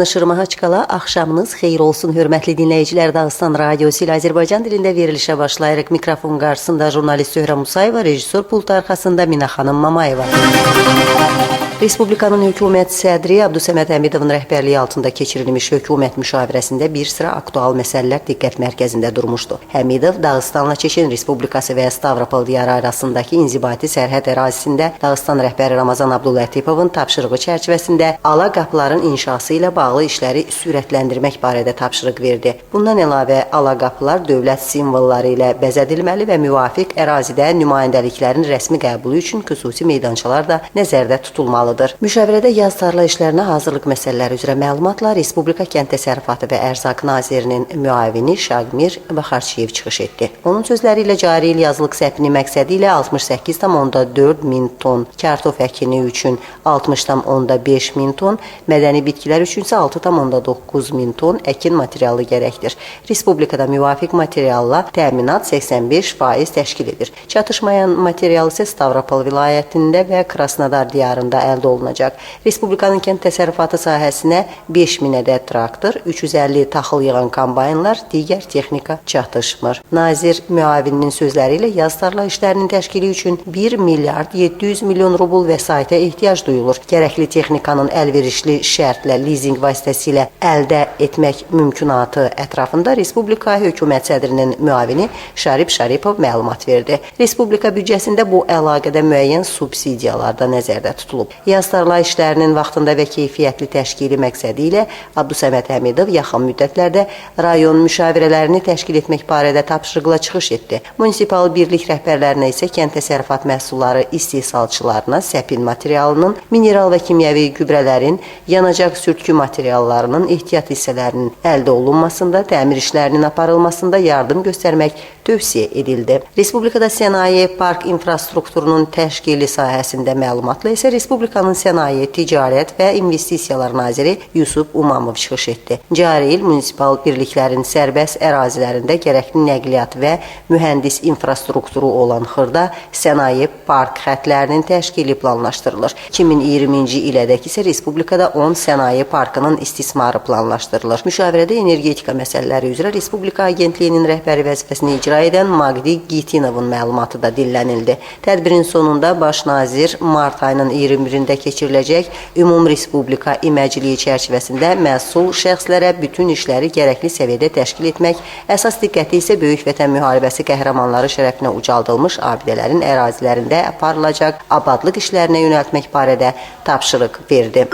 Danışır Mahaçqala, axşamınız xeyir olsun, hörmətli dinləyicilər. Dağıstan Radiosu ilə Azərbaycan dilində verilişə başlayırıq. Mikrofon qarşısında jurnalist Söhrə Musayeva, rejissor pult arxasında Mina xanım Mamayeva. Respublikanın hökumət sədri Abdusəməd Həmidovun rəhbərliyi altında keçirilmiş hökumət müşavirəsində bir sıra aktual məsələlər diqqət mərkəzində durmuşdu. Həmidov, Dağıstanla Çeçen Respublikası və Stavropol diyarı arasındakı inzibati sərhəd ərazisində Dağıstan rəhbəri Ramazan Abdullativovun tapşırığı çərçivəsində ala qapıların inşası ilə bağlı işləri sürətləndirmək barədə tapşırıq verdi. Bundan əlavə, ala qapılar dövlət simvolları ilə bəzədilməli və müvafiq ərazidə nümayəndəliklərin rəsmi qəbulu üçün xüsusi meydançalar da nəzərdə tutulmalıdır. Müşavirədə yaz tarla işlərinə hazırlıq məsələləri üzrə məlumatla Respublika Kənd Təsərrüfatı və Ərzaq Nazirinin müavini Şaqmir Baxarçiyev çıxış etdi. Onun sözləri ilə cari il yazılıq səpini məqsədi ilə 68,4 min ton, kartof əkini üçün 60,5 min ton, mədəni bitkilər üçün isə 6,9 min ton əkin materialı gərəkdir. Respublikada müvafiq materialla təminat 85% təşkil edir. Çatışmayan material isə Stavropol vilayətində və Krasnodar diyarında əldə olunacaq. Respublikanın kənd təsərrüfatı sahəsinə 5000 ədəd traktor, 350 taxıl yığan kombaynlar, digər texnika çatışmır. Nazir müavininin sözləri ilə yaz tarla işlərinin təşkili üçün 1 milyard 700 milyon rubl vəsaitə ehtiyac duyulur. Gərəkli texnikanın əlverişli şərtlə lizinq vasitəsilə əldə etmək mümkünatı ətrafında Respublika hökumət sədrinin müavini Şarip Şaripov məlumat verdi. Respublika büdcəsində bu əlaqədə müəyyən subsidiyalar da nəzərdə tutulub. Yaz tarla işlərinin vaxtında və keyfiyyətli təşkili məqsədi ilə Abdusəməd Həmidov yaxın müddətlərdə rayon müşavirələrini təşkil etmək barədə tapşırıqla çıxış etdi. Munisipal birlik rəhbərlərinə isə kənd təsərrüfat məhsulları istehsalçılarına səpin materialının, mineral və kimyəvi gübrələrin, yanacaq sürtkü materiallarının ehtiyat hissələrinin əldə olunmasında, təmir işlərinin aparılmasında yardım göstərmək tövsiyə edildi. Respublikada sənaye park infrastrukturunun təşkili sahəsində məlumatla isə Respublikanın Sənaye, Ticarət və İnvestisiyalar naziri Yusuf Umamov çıxış etdi. Cari il munisipal birliklərin sərbəst ərazilərində gərəkli nəqliyyat və mühəndis infrastrukturu olan xırda sənaye park xətlərinin təşkili planlaşdırılır. 2020-ci ilədək isə Respublikada 10 sənaye parkının istismarı planlaşdırılır. Müşavirədə energetika məsələləri üzrə Respublika Agentliyinin rəhbəri vəzifəsini icra edən Maqdi Gitinovun məlumatı da dillənildi. Tədbirin sonunda Baş nazir mart ayının 21-də keçiriləcək Ümumrespublika iməciliyi çərçivəsində məsul şəxslərə bütün işləri gərəkli səviyyədə təşkil etmək, əsas diqqəti isə Böyük Vətən müharibəsi qəhrəmanları şərəfinə ucaldılmış abidələrin ərazilərində aparılacaq abadlıq işlərinə yönəltmək barədə tapşırıq verdi.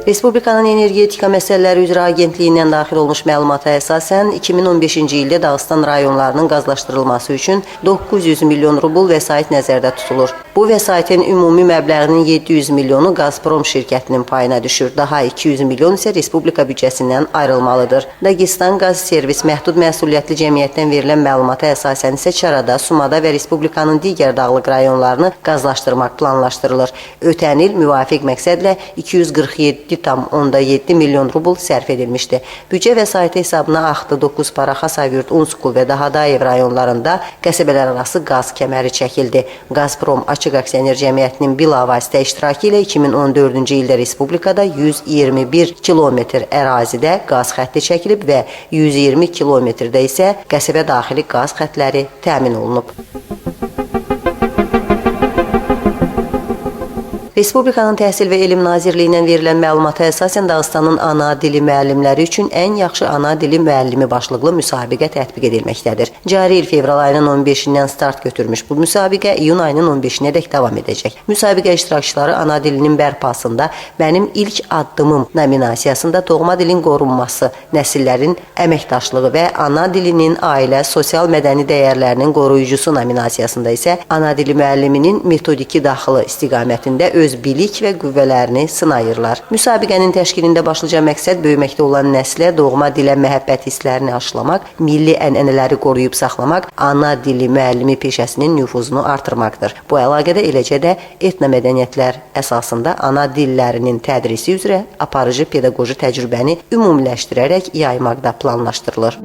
Respublikanın Energetika Məsələləri üzrə Agentliyindən daxil olmuş məlumata əsasən 2015-ci ildə Dağıstan rayonlarının qazlaşdırılması üçün 900 milyon rubl vəsait nəzərdə tutulur. Bu vəsaitin ümumi məbləğinin 700 milyonu Gazprom şirkətinin payına düşür. Daha 200 milyon isə Respublika büdcəsindən ayrılmalıdır. Dağıstan Qaz Servis Məhdud Məsuliyyətli Cəmiyyətdən verilən məlumata əsasən isə Çarada, Sumada və Respublikanın digər dağlıq rayonlarını qazlaşdırmaq planlaşdırılır. Ötən il müvafiq məqsədlə 247,7 milyon rubl sərf edilmişdi. Büdcə vəsaiti hesabına Axtı, 9 para, Xasavürt, Unskul və Dahadayev rayonlarında qəsəbələr arası qaz kəməri çəkildi. Gazprom Açıq Aksioner Cəmiyyətinin bilavasitə iştirakı ilə 2014-cü ildə Respublikada 121 kilometr ərazidə qaz xətti çəkilib və 120 kilometrdə isə qəsəbə daxili qaz xətləri təmin olunub. Respublikanın Təhsil və Elm Nazirliyindən verilən məlumata əsasən Dağıstanın ana dili müəllimləri üçün ən yaxşı ana dili müəllimi başlıqlı müsabiqə tətbiq edilməkdədir. Cari il fevral ayının 15-dən start götürmüş bu müsabiqə iyun ayının 15-nədək davam edəcək. Müsabiqə iştirakçıları ana dilinin bərpasında Mənim ilk addımım nominasiyasında doğma dilin qorunması, nəsillərin əməkdaşlığı və ana dilinin ailə, sosial mədəni dəyərlərinin qoruyucusu nominasiyasında isə ana dili müəlliminin metodiki daxili istiqamətində öz bilik və qüvvələrini sınayırlar. Müsabiqənin təşkilində başlıca məqsəd böyüməkdə olan nəslə doğma dilə məhəbbət hisslərini aşılamaq, milli ənənələri qoruyub saxlamaq, ana dili müəllimi peşəsinin nüfuzunu artırmaqdır. Bu əlaqədə eləcə də etnomədəniyyətlər əsasında ana dillərinin tədrisi üzrə aparıcı pedaqoji təcrübəni ümumiləşdirərək yaymaqda planlaşdırılır.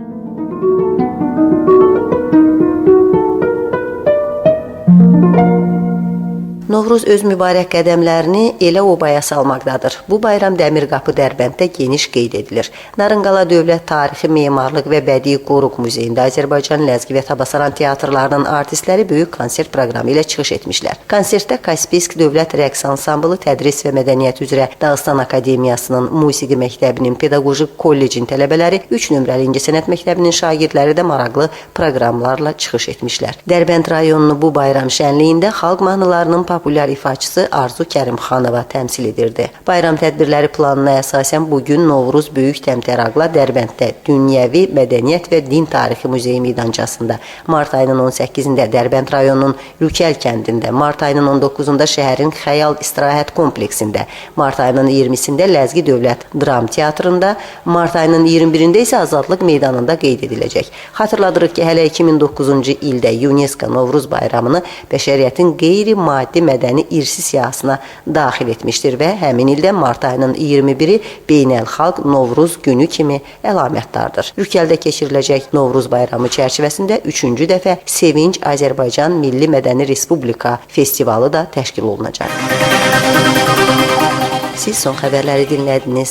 Novruz öz mübarək qədəmlərini elə obaya salmaqdadır. Bu bayram Dəmirqapı Dərbənddə geniş qeyd edilir. Narınqala Dövlət Tarixi, Memarlıq və Bədii Qoruq Muzeyində Azərbaycan, Ləzgi və Tabasaran teatrlarının artistləri böyük konsert proqramı ilə çıxış etmişlər. Konsertdə Kaspiysk Dövlət Rəqs Ansamblı, Tədris və Mədəniyyət üzrə Dağıstan Akademiyasının Musiqi Məktəbinin Pedaqoji Kollecin tələbələri, 3 nömrəli İncəsənət Məktəbinin şagirdləri də maraqlı proqramlarla çıxış etmişlər. Dərbənd rayonunu bu bayram şənliyində xalq mahnılarının populyar ifaçısı Arzu Kərimxanova təmsil edirdi. Bayram tədbirləri planına əsasən bugün Novruz böyük təmtəraqla Dərbənddə Dünyəvi Mədəniyyət və Din Tarixi Muzeyi meydançasında, mart ayının 18-də Dərbənd rayonunun Lükəl kəndində, mart ayının 19-da şəhərin Xəyal İstirahət kompleksində, mart ayının 20-sində Ləzgi Dövlət Dram Teatrında, mart ayının 21-də isə Azadlıq meydanında qeyd ediləcək. Xatırladırıq ki, hələ 2009-cu ildə UNESCO Novruz bayramını bəşəriyyətin qeyri-maddi mədəni irsi siyahısına daxil etmişdir və həmin ildə mart ayının 21-i Beynəlxalq Novruz günü kimi əlamətdardır. Lükəldə keçiriləcək Novruz bayramı çərçivəsində 3-cü dəfə Sevinç Azərbaycan Milli Mədəni Respublika festivalı da təşkil olunacaq. Siz son xəbərləri dinlədiniz.